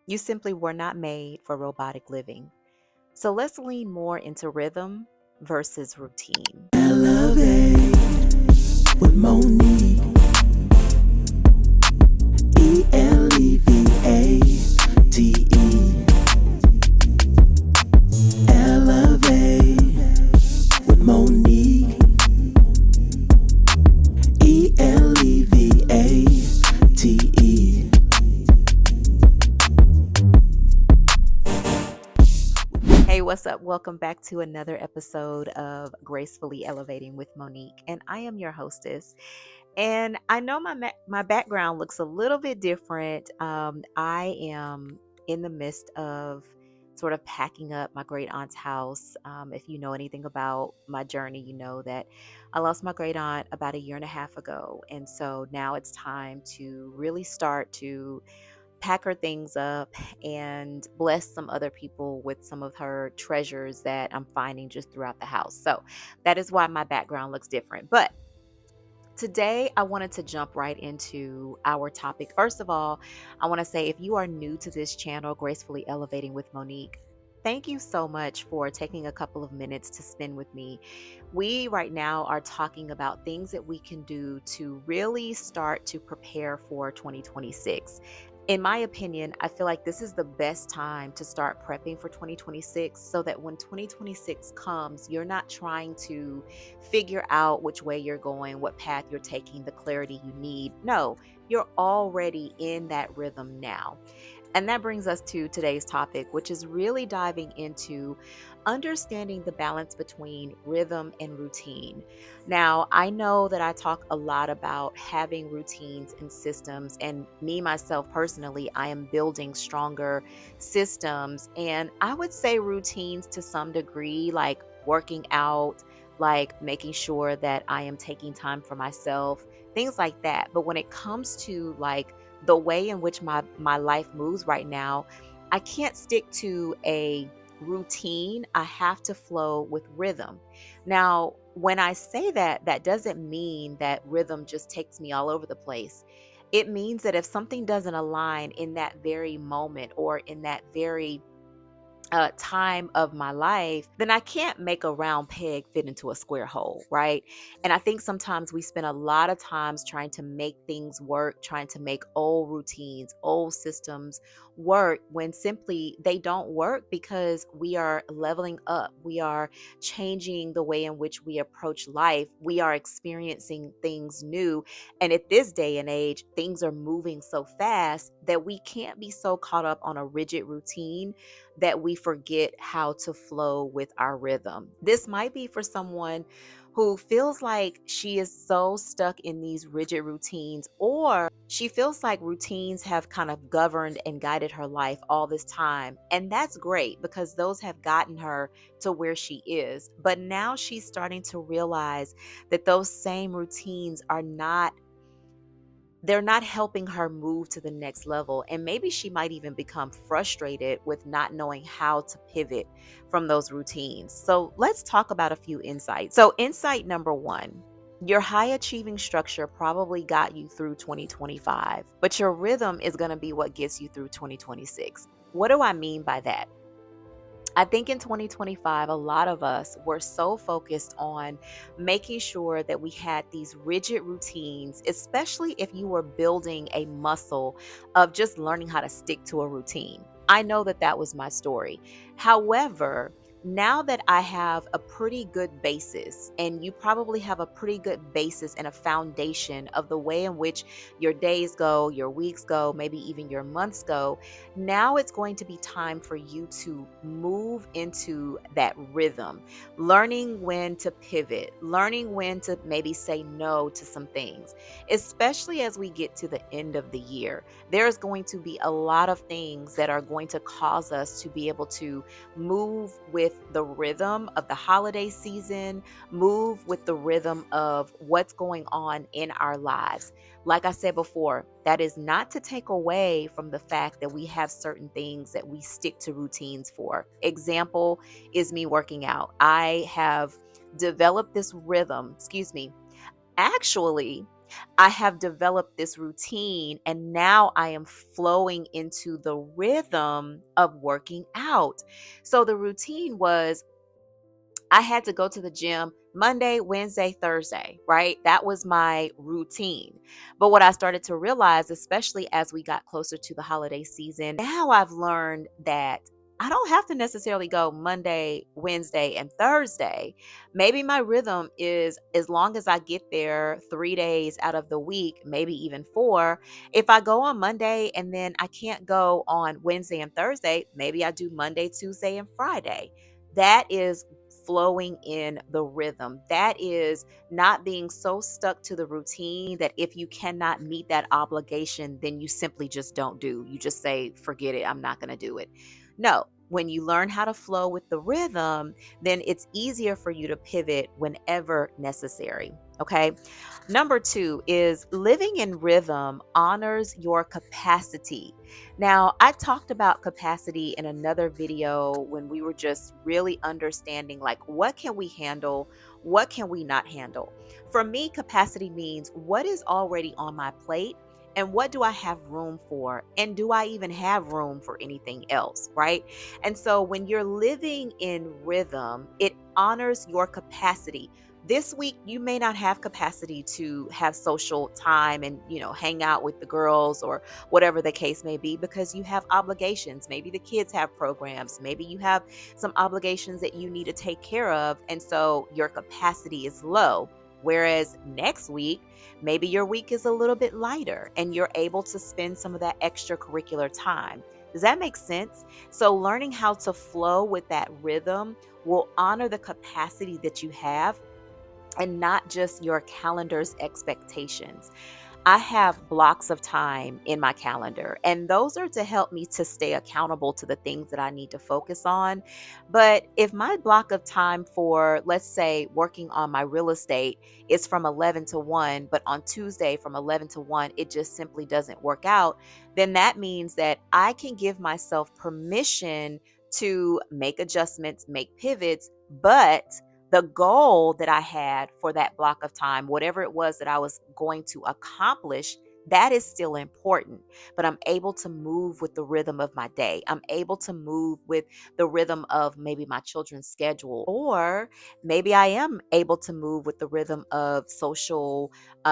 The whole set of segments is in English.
You simply were not made for robotic living. So let's lean more into rhythm versus routine. Elevate with Monique. Elevate. Elevate with Monique. Elevate. Hey, what's up? Welcome back to another episode of Gracefully Elevating with Monique, and I am your hostess. And I know my background looks a little bit different. I am in the midst of sort of packing up my great aunt's house. If you know anything about my journey, you know that I lost my great aunt about a year and a half ago, and so now it's time to really start to pack her things up and bless some other people with some of her treasures that I'm finding just throughout the house. So that is why my background looks different. But today, I wanted to jump right into our topic. First of all, I want to say if you are new to this channel, Gracefully Elevating with Monique, thank you so much for taking a couple of minutes to spend with me. We right now are talking about things that we can do to really start to prepare for 2026. In my opinion, I feel like this is the best time to start prepping for 2026 so that when 2026 comes, you're not trying to figure out which way you're going, what path you're taking, the clarity you need. No, you're already in that rhythm now. And that brings us to today's topic, which is really diving into understanding the balance between rhythm and routine. Now, I know that I talk a lot about having routines and systems, and me, myself, personally, I am building stronger systems. And I would say routines to some degree, like working out, like making sure that I am taking time for myself, things like that. But when it comes to like the way in which my life moves right now, I can't stick to a routine. I have to flow with rhythm. Now, when I say that, that doesn't mean that rhythm just takes me all over the place. It means that if something doesn't align in that very moment or in that very time of my life, then I can't make a round peg fit into a square hole, right? And I think sometimes we spend a lot of times trying to make things work, trying to make old routines, old systems work when simply they don't work because we are leveling up. We are changing the way in which we approach life. We are experiencing things new. And at this day and age, things are moving so fast that we can't be so caught up on a rigid routine that we forget how to flow with our rhythm. This might be for someone who feels like she is so stuck in these rigid routines, or she feels like routines have kind of governed and guided her life all this time. And that's great because those have gotten her to where she is. But now she's starting to realize that those same routines are not they're not helping her move to the next level. And maybe she might even become frustrated with not knowing how to pivot from those routines. So let's talk about a few insights. So, insight number one. Your high achieving structure probably got you through 2025, but your rhythm is going to be what gets you through 2026. What do I mean by that? I think in 2025, a lot of us were so focused on making sure that we had these rigid routines, especially if you were building a muscle of just learning how to stick to a routine. I know that that was my story. However, now that I have a pretty good basis, and you probably have a pretty good basis and a foundation of the way in which your days go, your weeks go, maybe even your months go, now it's going to be time for you to move into that rhythm, learning when to pivot, learning when to maybe say no to some things, especially as we get to the end of the year. There's going to be a lot of things that are going to cause us to be able to move with the rhythm of the holiday season, move with the rhythm of what's going on in our lives. Like I said before, that is not to take away from the fact that we have certain things that we stick to routines for. Example is me working out. I have developed this rhythm, actually, I have developed this routine, and now I am flowing into the rhythm of working out. So the routine was I had to go to the gym Monday, Wednesday, Thursday, right? That was my routine. But what I started to realize, especially as we got closer to the holiday season, now I've learned that I don't have to necessarily go Monday, Wednesday, and Thursday. Maybe my rhythm is as long as I get there 3 days out of the week, maybe even four. If I go on Monday and then I can't go on Wednesday and Thursday, maybe I do Monday, Tuesday, and Friday. That is flowing in the rhythm. That is not being so stuck to the routine that if you cannot meet that obligation, then you simply just don't do. You just say, forget it, I'm not going to do it. No, when you learn how to flow with the rhythm, then it's easier for you to pivot whenever necessary. Okay. Number two is living in rhythm honors your capacity. Now, I talked about capacity in another video when we were just really understanding like what can we handle, what can we not handle. For me, capacity means what is already on my plate and what do I have room for? And do I even have room for anything else, right? And so when you're living in rhythm, it honors your capacity. This week you may not have capacity to have social time and, hang out with the girls or whatever the case may be, because you have obligations. Maybe the kids have programs. Maybe you have some obligations that you need to take care of. And so your capacity is low. Whereas next week, maybe your week is a little bit lighter and you're able to spend some of that extracurricular time. Does that make sense? So, learning how to flow with that rhythm will honor the capacity that you have and not just your calendar's expectations. I have blocks of time in my calendar, and those are to help me to stay accountable to the things that I need to focus on. But if my block of time for, let's say, working on my real estate is from 11 to 1, but on Tuesday from 11 to 1, it just simply doesn't work out, then that means that I can give myself permission to make adjustments, make pivots, but the goal that I had for that block of time, whatever it was that I was going to accomplish, that is still important. But I'm able to move with the rhythm of my day. I'm able to move with the rhythm of maybe my children's schedule, or maybe I am able to move with the rhythm of social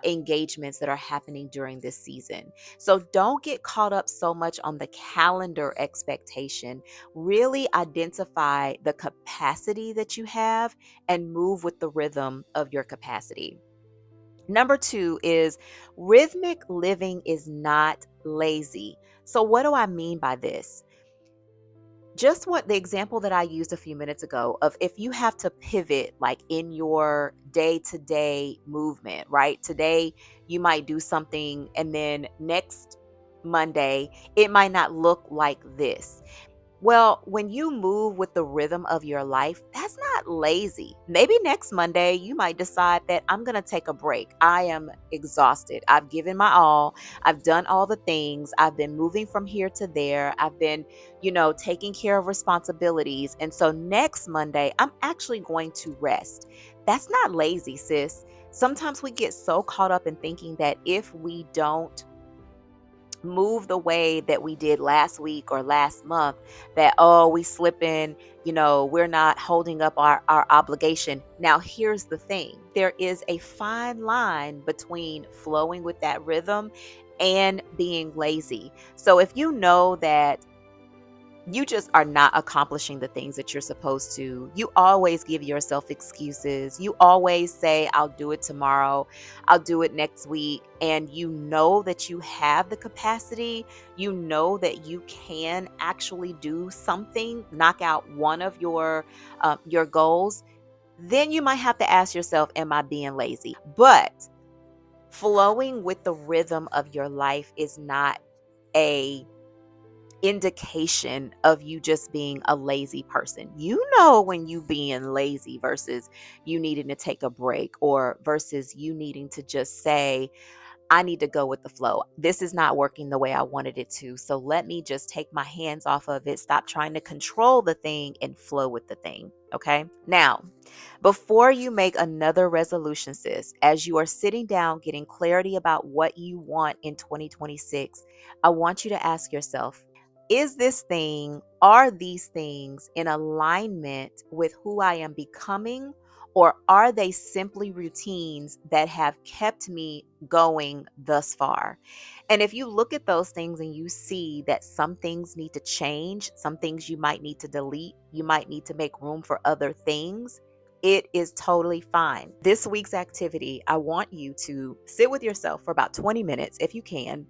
engagements that are happening during this season. So don't get caught up so much on the calendar expectation. Really identify the capacity that you have and move with the rhythm of your capacity. Number two is rhythmic living is not lazy. So, what do I mean by this? Just what the example that I used a few minutes ago of if you have to pivot like in your day to day movement, right? Today, you might do something, and then next Monday, it might not look like this. Well, when you move with the rhythm of your life, that's not lazy. Maybe next Monday, you might decide that I'm going to take a break. I am exhausted. I've given my all. I've done all the things. I've been moving from here to there. I've been, taking care of responsibilities. And so next Monday, I'm actually going to rest. That's not lazy, sis. Sometimes we get so caught up in thinking that if we don't move the way that we did last week or last month, that we slip in, we're not holding up our obligation. Now here's the thing, there is a fine line between flowing with that rhythm and being lazy. So if you know that you just are not accomplishing the things that you're supposed to, you always give yourself excuses. You always say, I'll do it tomorrow, I'll do it next week. And you know that you have the capacity, you know that you can actually do something, knock out one of your goals. Then you might have to ask yourself, am I being lazy? But flowing with the rhythm of your life is not a indication of you just being a lazy person. You know when you being lazy versus you needing to take a break, or versus you needing to just say, I need to go with the flow. This is not working the way I wanted it to. So let me just take my hands off of it, stop trying to control the thing, and flow with the thing. Okay. Now, before you make another resolution, sis, as you are sitting down getting clarity about what you want in 2026, I want you to ask yourself, is this thing, are these things in alignment with who I am becoming? Or are they simply routines that have kept me going thus far? And if you look at those things and you see that some things need to change, some things you might need to delete, you might need to make room for other things, it is totally fine. This week's activity, I want you to sit with yourself for about 20 minutes if you can.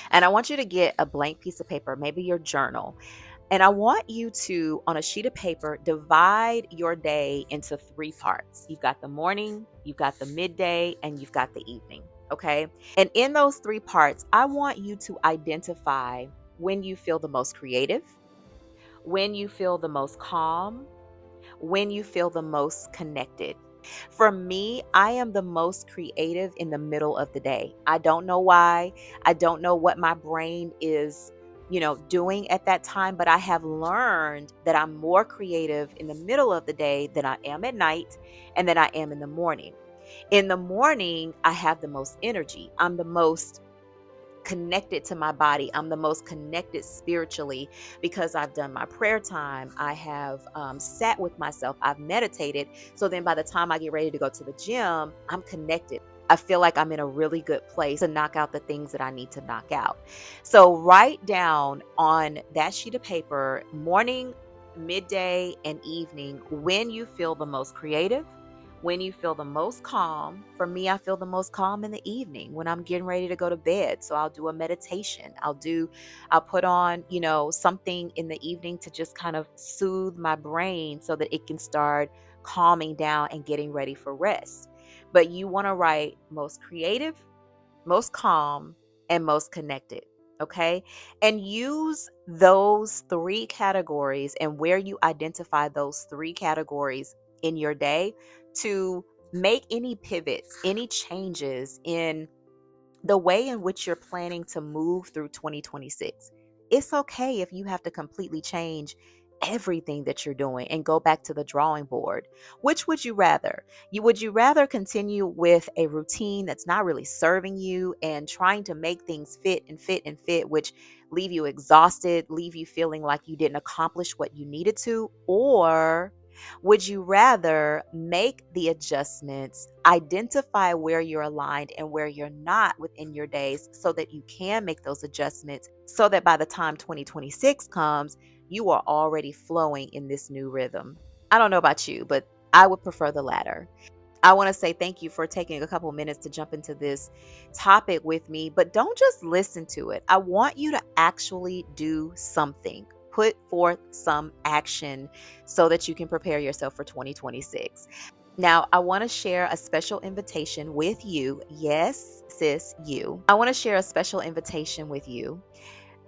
And I want you to get a blank piece of paper, maybe your journal. And I want you to, on a sheet of paper, divide your day into three parts. You've got the morning, you've got the midday, and you've got the evening. Okay. And in those three parts, I want you to identify when you feel the most creative, when you feel the most calm, when you feel the most connected. For me, I am the most creative in the middle of the day. I don't know why. I don't know what my brain is, doing at that time, but I have learned that I'm more creative in the middle of the day than I am at night and than I am in the morning. In the morning, I have the most energy. I'm the most connected to my body. I'm the most connected spiritually because I've done my prayer time. I have sat with myself. I've meditated. So then by the time I get ready to go to the gym, I'm connected. I feel like I'm in a really good place to knock out the things that I need to knock out. So write down on that sheet of paper, morning, midday, and evening, when you feel the most creative, when you feel the most calm. For me, I feel the most calm in the evening when I'm getting ready to go to bed. So I'll do a meditation. I'll put on, something in the evening to just kind of soothe my brain so that it can start calming down and getting ready for rest. But you want to write most creative, most calm, and most connected. Okay. And use those three categories and where you identify those three categories in your day to make any pivots, any changes in the way in which you're planning to move through 2026. It's okay if you have to completely change everything that you're doing and go back to the drawing board. Which would you rather? Would you rather continue with a routine that's not really serving you and trying to make things fit and fit and fit, which leave you exhausted, leave you feeling like you didn't accomplish what you needed to? Or would you rather make the adjustments, identify where you're aligned and where you're not within your days so that you can make those adjustments so that by the time 2026 comes, you are already flowing in this new rhythm? I don't know about you, but I would prefer the latter. I want to say thank you for taking a couple minutes to jump into this topic with me, but don't just listen to it. I want you to actually do something. Put forth some action so that you can prepare yourself for 2026. Now, I want to share a special invitation with you. Yes, sis, you. I want to share a special invitation with you.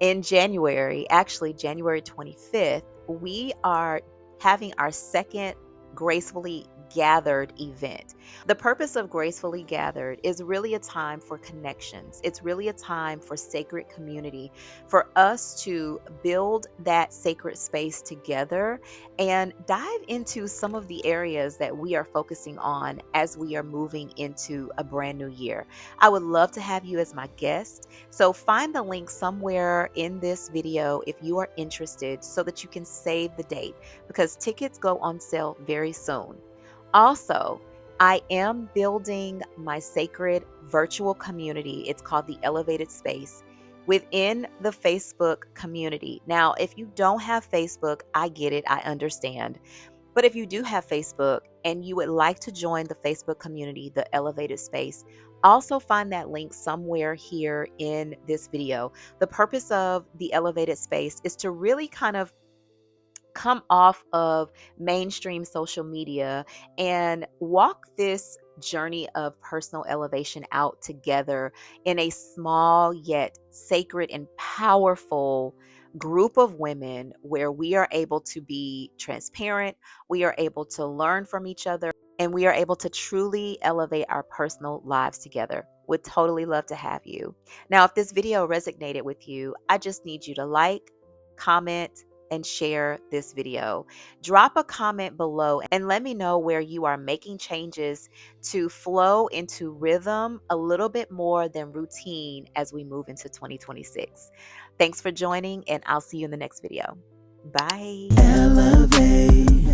In January, actually January 25th, we are having our second Gracefully Gathered event. The purpose of Gracefully Gathered is really a time for connections. It's really a time for sacred community, for us to build that sacred space together and dive into some of the areas that we are focusing on as we are moving into a brand new year. I would love to have you as my guest. So find the link somewhere in this video if you are interested so that you can save the date because tickets go on sale very soon. Also, I am building my sacred virtual community. It's called the Elevated Space within the Facebook community. Now, if you don't have Facebook, I get it. I understand. But if you do have Facebook and you would like to join the Facebook community, the Elevated Space, also find that link somewhere here in this video. The purpose of the Elevated Space is to really kind of come off of mainstream social media and walk this journey of personal elevation out together in a small yet sacred and powerful group of women where we are able to be transparent, we are able to learn from each other, and we are able to truly elevate our personal lives together. Would totally love to have you. Now, if this video resonated with you, I just need you to like, comment, and share this video. Drop a comment below and let me know where you are making changes to flow into rhythm a little bit more than routine as we move into 2026. Thanks for joining, and I'll see you in the next video. Bye. Elevate.